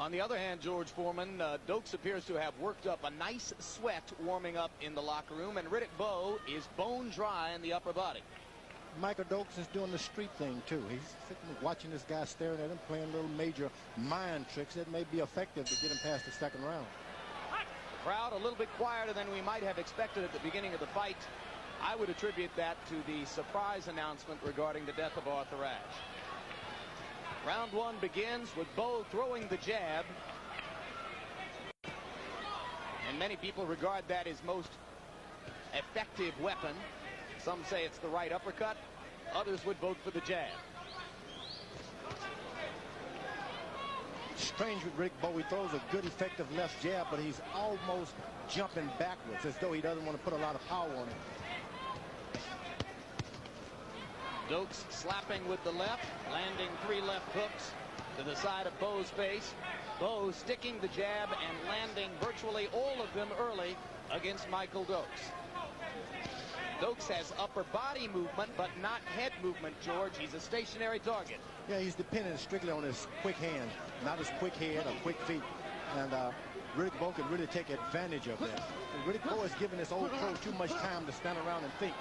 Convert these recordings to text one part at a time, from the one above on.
On the other hand, George Foreman, Dokes appears to have worked up a nice sweat warming up in the locker room, and Riddick Bowe is bone dry in the upper body. Michael Dokes is doing the street thing, too. He's sitting watching this guy staring at him, playing little major mind tricks that may be effective to get him past the second round. The crowd a little bit quieter than we might have expected at the beginning of the fight. I would attribute that to the surprise announcement regarding the death of Arthur Ashe. Round one begins with Bowe throwing the jab. And many people regard that as most effective weapon. Some say it's the right uppercut. Others would vote for the jab. Strange with Riddick Bowe. He throws a good, effective left jab, but he's almost jumping backwards as though he doesn't want to put a lot of power on it. Dokes slapping with the left, landing 3 left hooks to the side of Bowe's face. Bowe sticking the jab and landing virtually all of them early against Michael Dokes. Dokes has upper body movement, but not head movement, George. He's a stationary target. Yeah, he's dependent strictly on his quick hand, not his quick head or quick feet. And Riddick Bowe can really take advantage of that. And Riddick Bowe has given this old pro too much time to stand around and think.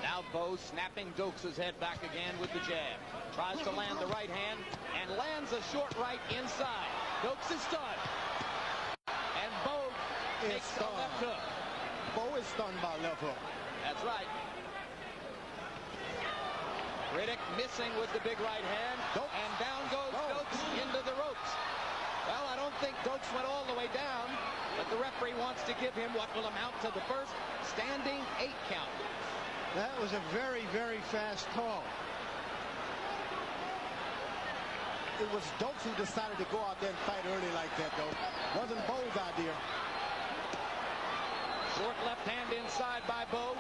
Now Bowe snapping Dokes' head back again with the jab. Tries to land the right hand and lands a short right inside. Dokes is stunned. And Bowe makes the left hook. Bowe is stunned by left hook. That's right. Riddick missing with the big right hand. And down goes Dokes into the ropes. Well, I don't think Dokes went all the way down, but the referee wants to give him what will amount to the first standing 8 count. That was a very, very fast call. It was Dokes who decided to go out there and fight early like that, though. Wasn't Bowe's idea. Short left hand inside by Bowe.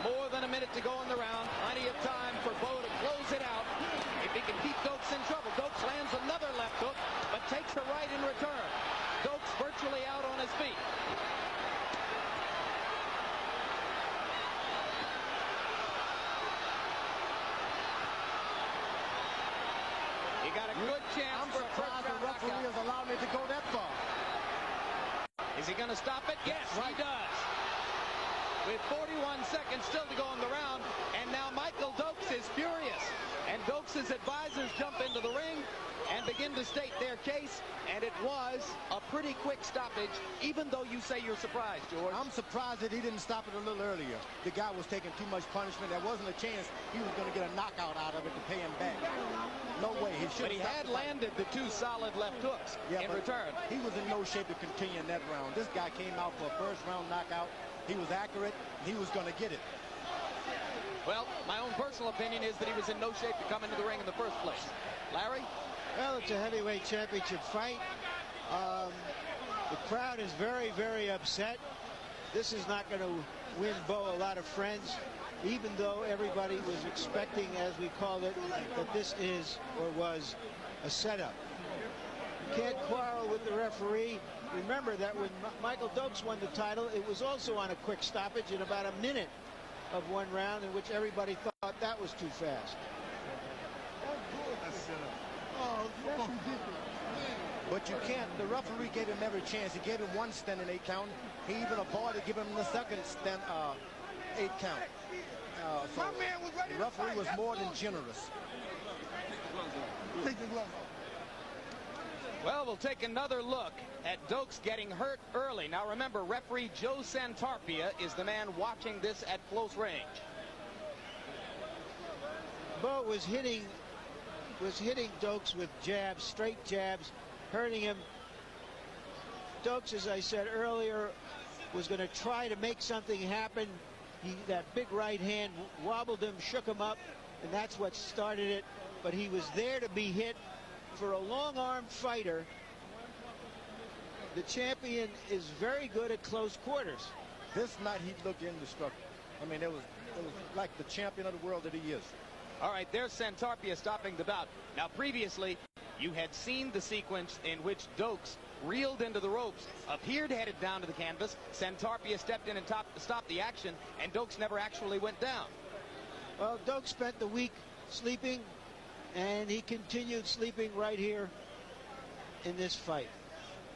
More than a minute to go in the round. Plenty of time for Bowe to close it out. If he can keep Dokes in trouble. Dokes lands another left hook, but takes the right in return. Dokes virtually out on his feet. He got a good chance. I'm surprised the referee has allowed me to go that far. Is he going to stop it? Yes, he does. With 41 seconds still to go in the round, and now Michael Dokes is furious. And Dokes' advisors jump into the ring and begin to state their case, and it was a pretty quick stoppage, even though you say you're surprised, George. I'm surprised that he didn't stop it a little earlier. The guy was taking too much punishment. There wasn't a chance he was going to get a knockout out of it to pay him back. No way. But he had landed the 2 solid left hooks in return. He was in no shape to continue in that round. This guy came out for a first-round knockout. He was accurate. He was going to get it. Well, my own personal opinion is that he was in no shape to come into the ring in the first place. Larry? Well, it's a heavyweight championship fight. The crowd is very, very upset. This is not going to win Bowe a lot of friends, even though everybody was expecting, as we called it, that this is or was a setup. You can't quarrel with the referee. Remember that when Michael Dokes won the title, it was also on a quick stoppage in about a minute of one round, in which everybody thought that was too fast. But you can't. The referee gave him every chance. He gave him 1 standing 8 count. He even avoided giving him the second 8 count. So the referee was more than generous. Well, we'll take another look at Dokes getting hurt early. Now remember, referee Joe Santarpia is the man watching this at close range. Bowe was hitting Dokes with jabs, straight jabs, hurting him. Dokes, as I said earlier, was going to try to make something happen. That big right hand wobbled him, shook him up, and that's what started it. But he was there to be hit. For a long-armed fighter, the champion is very good at close quarters. This night he looked indestructible. I mean, it was like the champion of the world that he is. All right, there's Santarpia stopping the bout. Now, previously, you had seen the sequence in which Dokes reeled into the ropes, appeared headed down to the canvas. Santarpia stepped in and stopped the action, and Dokes never actually went down. Well, Dokes spent the week sleeping and he continued sleeping right here in this fight.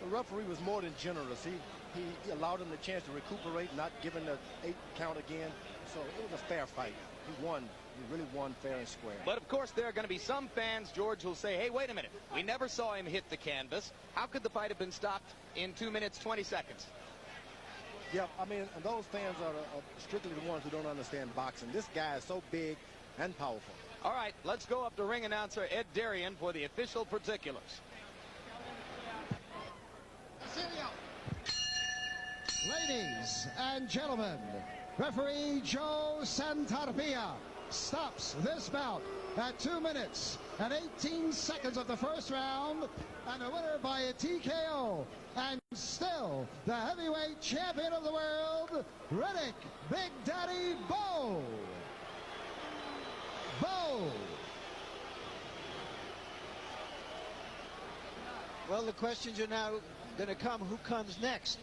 The referee was more than generous. He allowed him the chance to recuperate, not giving the 8 count again. So it was a fair fight. He won. He really won fair and square. But of course there are going to be some fans, George, who'll say, hey, wait a minute, we never saw him hit the canvas. How could the fight have been stopped in 2 minutes 20 seconds? Yeah, I mean, and those fans are strictly the ones who don't understand boxing. This guy is so big and powerful. All right, let's go up to ring announcer Ed Darien for the official particulars. Ladies and gentlemen, referee Joe Santarpia stops this bout at 2 minutes and 18 seconds of the first round, and the winner by a TKO, and still the heavyweight champion of the world, Riddick Big Daddy Bowe. Bowe. Well, the questions are now going to come, who comes next?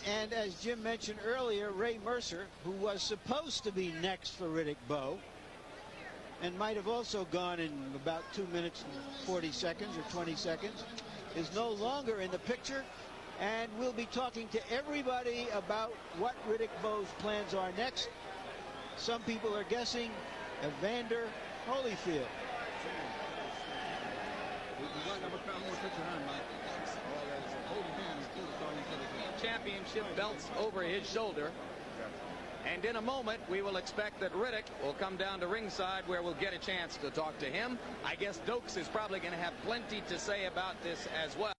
And as Jim mentioned earlier, Ray Mercer, who was supposed to be next for Riddick Bowe, and might have also gone in about 2 minutes and 40 seconds or 20 seconds, is no longer in the picture, and we'll be talking to everybody about what Riddick Bowe's plans are next. Some people are guessing Evander Holyfield. Championship belts over his shoulder. And in a moment, we will expect that Riddick will come down to ringside where we'll get a chance to talk to him. I guess Dokes is probably going to have plenty to say about this as well.